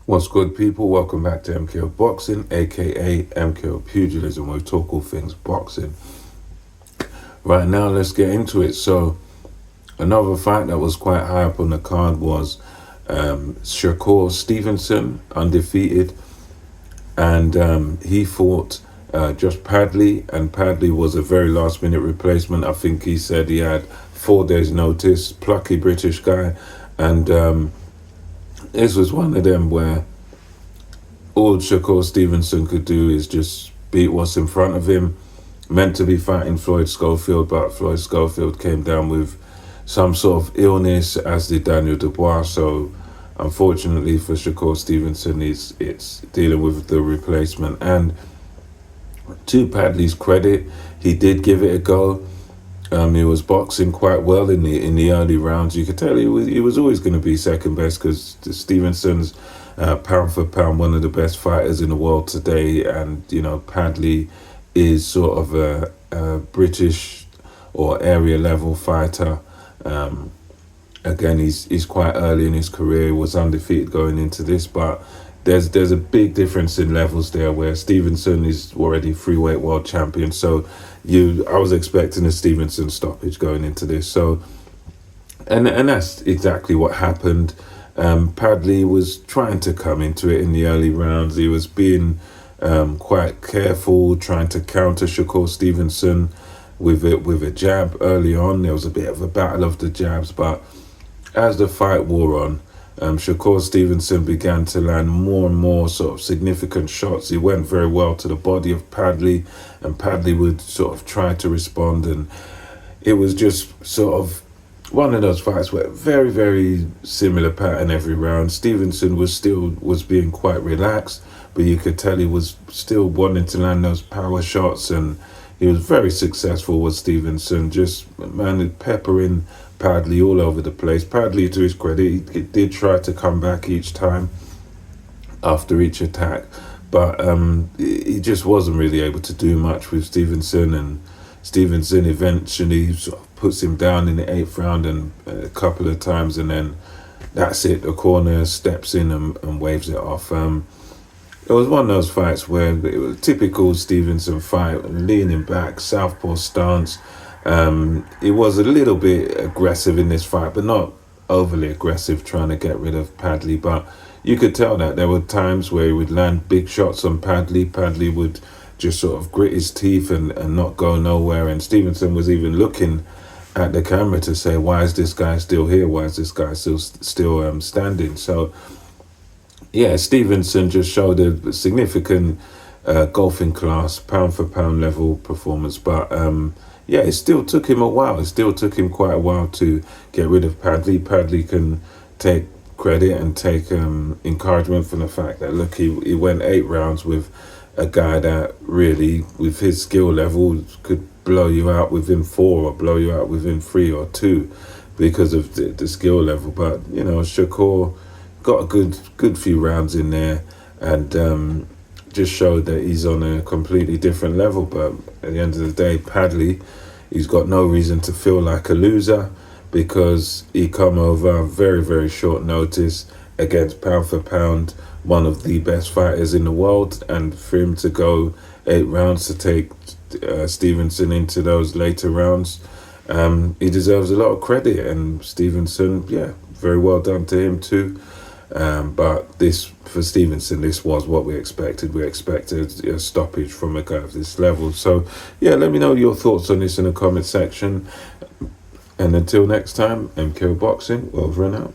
What's good, people? Welcome back to MKO Boxing, aka MKO Pugilism, where we talk all things boxing. Right now, let's get into it. So, another fight that was quite high up on the card was Shakur Stevenson, undefeated, and he fought Josh Padley, and Padley was a very last-minute replacement. I think he said he had 4 days' notice. Plucky British guy, and this was one of them where all Shakur Stevenson could do is just beat what's in front of him. Meant to be fighting Floyd Schofield, but Floyd Schofield came down with some sort of illness, as did Daniel Dubois. So, unfortunately for Shakur Stevenson, it's dealing with the replacement. And to Padley's credit, he did give it a go. He was boxing quite well in the early rounds. You could tell he was always going to be second best, because Stevenson's pound for pound one of the best fighters in the world today, and Padley is sort of a British or area level fighter. Again, he's quite early in his career. He was undefeated going into this, but there's a big difference in levels there, where Stevenson is already freeweight world champion. So I was expecting a Stevenson stoppage going into this. So and that's exactly what happened. Padley was trying to come into it in the early rounds. He was being quite careful, trying to counter Shakur Stevenson with a jab early on. There was a bit of a battle of the jabs, but as the fight wore on, Shakur Stevenson began to land more and more sort of significant shots. He went very well to the body of Padley, and Padley would sort of try to respond, and it was just sort of one of those fights where very, very similar pattern every round. Stevenson was being quite relaxed, but you could tell he was still wanting to land those power shots, and he was very successful with Stevenson, just peppering Padley all over the place. Padley, to his credit, he did try to come back each time after each attack, but he just wasn't really able to do much with Stevenson, and Stevenson eventually sort of puts him down in the 8th round and a couple of times, and then that's it. The corner steps in and waves it off. It was one of those fights where it was a typical Stevenson fight, leaning back, southpaw stance. It was a little bit aggressive in this fight, but not overly aggressive, trying to get rid of Padley. But you could tell that there were times where he would land big shots on Padley. Padley would just sort of grit his teeth and not go nowhere. And Stevenson was even looking at the camera to say, why is this guy still here? Why is this guy still standing? So, yeah, Stevenson just showed a significant golfing class, pound for pound level performance. But yeah, it still took him a while. It still took him quite a while to get rid of Padley. Padley can take credit and take encouragement from the fact that, look, he went 8 rounds with a guy that really, with his skill level, could blow you out within 4 or blow you out within 3 or 2 because of the skill level. But, Shakur got a good few rounds in there, and just showed that he's on a completely different level. But at the end of the day, Padley, he's got no reason to feel like a loser, because he come over very, very short notice against pound for pound one of the best fighters in the world, and for him to go 8 rounds to take Stevenson into those later rounds, he deserves a lot of credit. And Stevenson, yeah, very well done to him too. But for Stevenson, this was what we expected. We expected a stoppage from a guy of this level. So, yeah, let me know your thoughts on this in the comment section. And until next time, MKO Boxing, over and out.